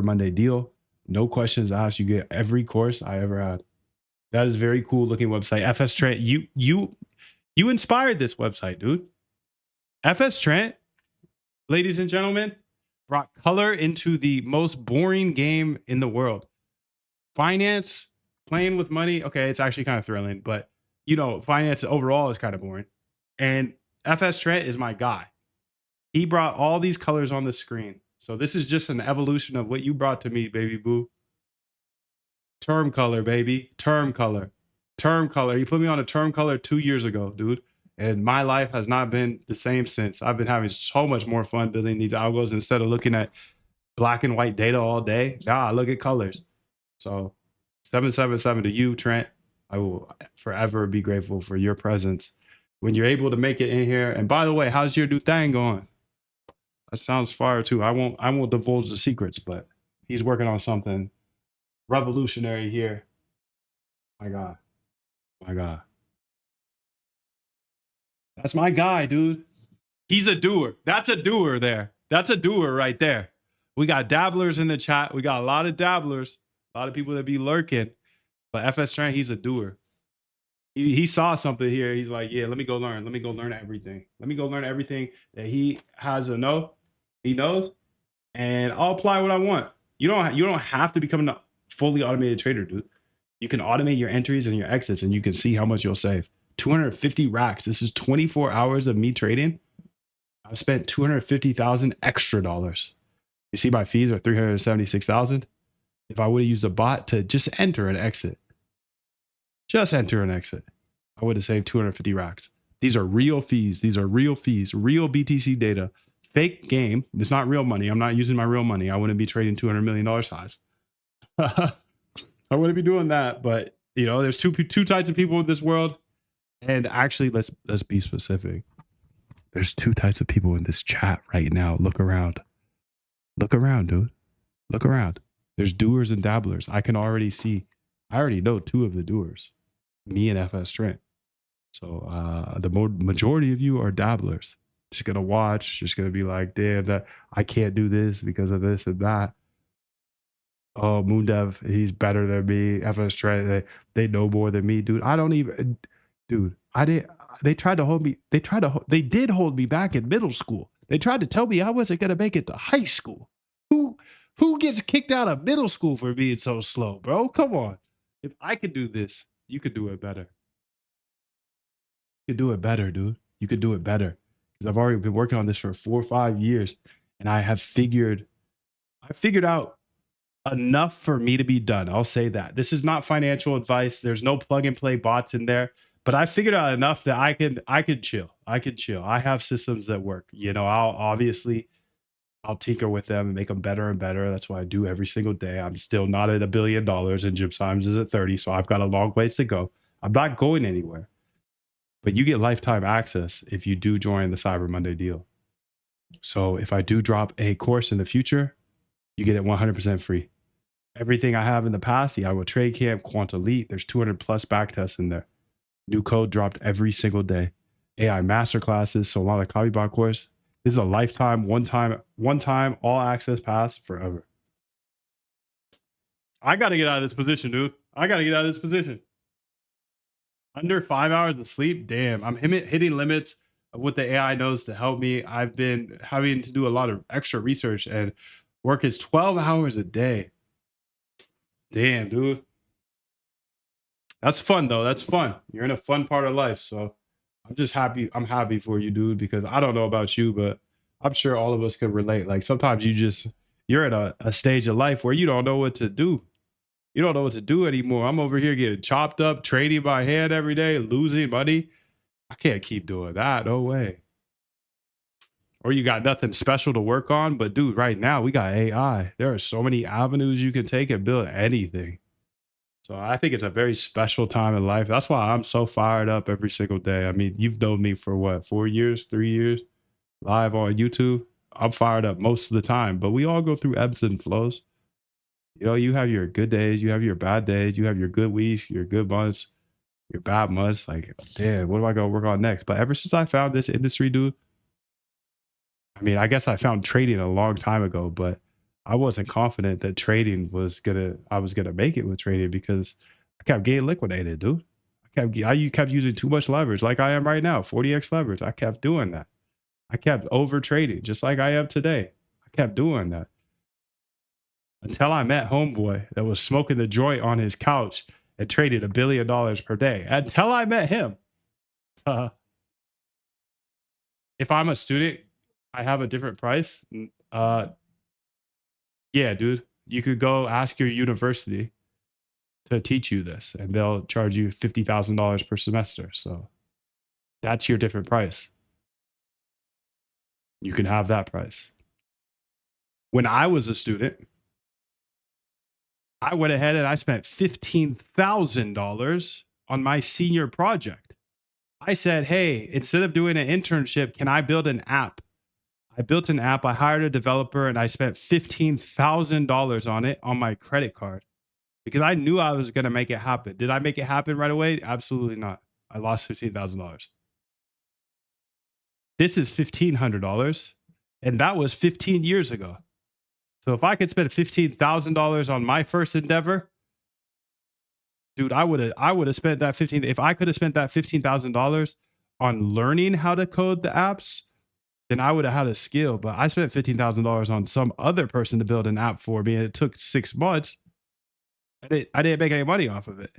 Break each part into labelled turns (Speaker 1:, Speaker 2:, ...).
Speaker 1: Monday deal. No questions asked. You get every course I ever had. That is very cool looking website. FS Trent, you inspired this website, dude. FS Trent, ladies and gentlemen, brought color into the most boring game in the world. Finance, playing with money. Okay, it's actually kind of thrilling, but finance overall is kind of boring. And FS Trent is my guy. He brought all these colors on the screen. So this is just an evolution of what you brought to me, baby boo. Term color, baby. Term color. Term color. You put me on a term color 2 years ago, dude. And my life has not been the same since. I've been having so much more fun building these algos instead of looking at black and white data all day. Nah, I look at colors. So 777 to you, Trent. I will forever be grateful for your presence when you're able to make it in here. And by the way, how's your new thing going? That sounds fire too. I won't divulge the secrets, but he's working on something revolutionary here. My God. My God. That's my guy, dude. He's a doer. That's a doer there. That's a doer right there. We got dabblers in the chat. We got a lot of dabblers, a lot of people that be lurking. But FS Trent, he's a doer. He saw something here. He's like, yeah, let me go learn. Let me go learn everything. Let me go learn everything that he has to know. He knows, and I'll apply what I want. You don't have to become a fully automated trader, dude. You can automate your entries and your exits, and you can see how much you'll save. 250 racks. This is 24 hours of me trading. I've spent 250,000 extra dollars. You see, my fees are 376,000. If I would have used a bot to just enter and exit, I would have saved 250 racks. These are real fees. These are real fees, real BTC data. Fake game. It's not real money. I'm not using my real money. I wouldn't be trading $200 million size. I wouldn't be doing that. But there's two types of people in this world. And actually, let's be specific. There's two types of people in this chat right now. Look around. Look around, dude. Look around. There's doers and dabblers. I already know two of the doers, me and FS Trent. So the majority of you are dabblers. Just gonna watch, just gonna be like, damn, that I can't do this because of this and that. Oh, Moondev, he's better than me. FS Trent, they know more than me, dude. I don't even, dude. They tried to hold me. They did hold me back in middle school. They tried to tell me I wasn't gonna make it to high school. Who gets kicked out of middle school for being so slow, bro? Come on. If I could do this, you could do it better. You could do it better, dude. You could do it better. Because I've already been working on this for 4 or 5 years, and I figured out enough for me to be done. I'll say that. This is not financial advice. There's no plug and play bots in there. But I figured out enough that I could chill. I could chill. I have systems that work. I'll tinker with them and make them better and better. That's what I do every single day. I'm still not at $1 billion, and Jim Simons is at 30, so I've got a long ways to go. I'm not going anywhere. But you get lifetime access if you do join the Cyber Monday deal. So if I do drop a course in the future, you get it 100% free. Everything I have in the past, the Iowa Trade Camp, Quant Elite, there's 200 plus back tests in there. New code dropped every single day. AI masterclasses, Solana Copybot course. This is a lifetime, one time, all access pass forever. I got to get out of this position, dude. I got to get out of this position. Under 5 hours of sleep, damn. I'm hitting limits of what the AI knows to help me. I've been having to do a lot of extra research, and work is 12 hours a day. Damn, dude. That's fun, though. That's fun. You're in a fun part of life, so I'm just happy. I'm happy for you, dude, because I don't know about you, but I'm sure all of us can relate. Like sometimes you're at a stage of life where you don't know what to do. You don't know what to do anymore. I'm over here getting chopped up, trading by hand every day, losing money. I can't keep doing that. No way. Or you got nothing special to work on. But dude, right now we got AI. There are so many avenues you can take and build anything. So I think it's a very special time in life. That's why I'm so fired up every single day. I mean, you've known me for what, 4 years, 3 years, live on YouTube. I'm fired up most of the time, but we all go through ebbs and flows. You have your good days, you have your bad days, you have your good weeks, your good months, your bad months. Like, damn, what am I going to work on next? But ever since I found this industry, dude, I mean, I guess I found trading a long time ago, but I wasn't confident that I was gonna make it with trading because I kept getting liquidated, dude. You kept using too much leverage, like I am right now, 40x leverage. I kept doing that. I kept over trading, just like I am today. I kept doing that until I met homeboy that was smoking the joint on his couch and traded $1 billion per day. Until I met him. Uh, if I'm a student, I have a different price. Yeah, dude, you could go ask your university to teach you this, and they'll charge you $50,000 per semester. So that's your different price. You can have that price. When I was a student, I went ahead and I spent $15,000 on my senior project. I said, hey, instead of doing an internship, can I build an app? I built an app, I hired a developer, and I spent $15,000 on it on my credit card because I knew I was going to make it happen. Did I make it happen right away? Absolutely not. I lost $15,000. This is $1,500, and that was 15 years ago. So if I could spend $15,000 on my first endeavor, dude, I would have spent that 15. If I could have spent that $15,000 on learning how to code the apps, then I would have had a skill. But I spent $15,000 on some other person to build an app for me, and it took 6 months. I didn't make any money off of it.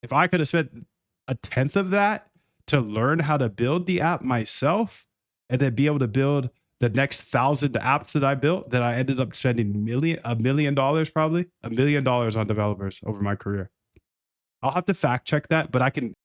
Speaker 1: If I could have spent a tenth of that to learn how to build the app myself, and then be able to build the next 1,000 apps that I built, that I ended up spending $1 million, probably $1 million on developers over my career. I'll have to fact check that, but I can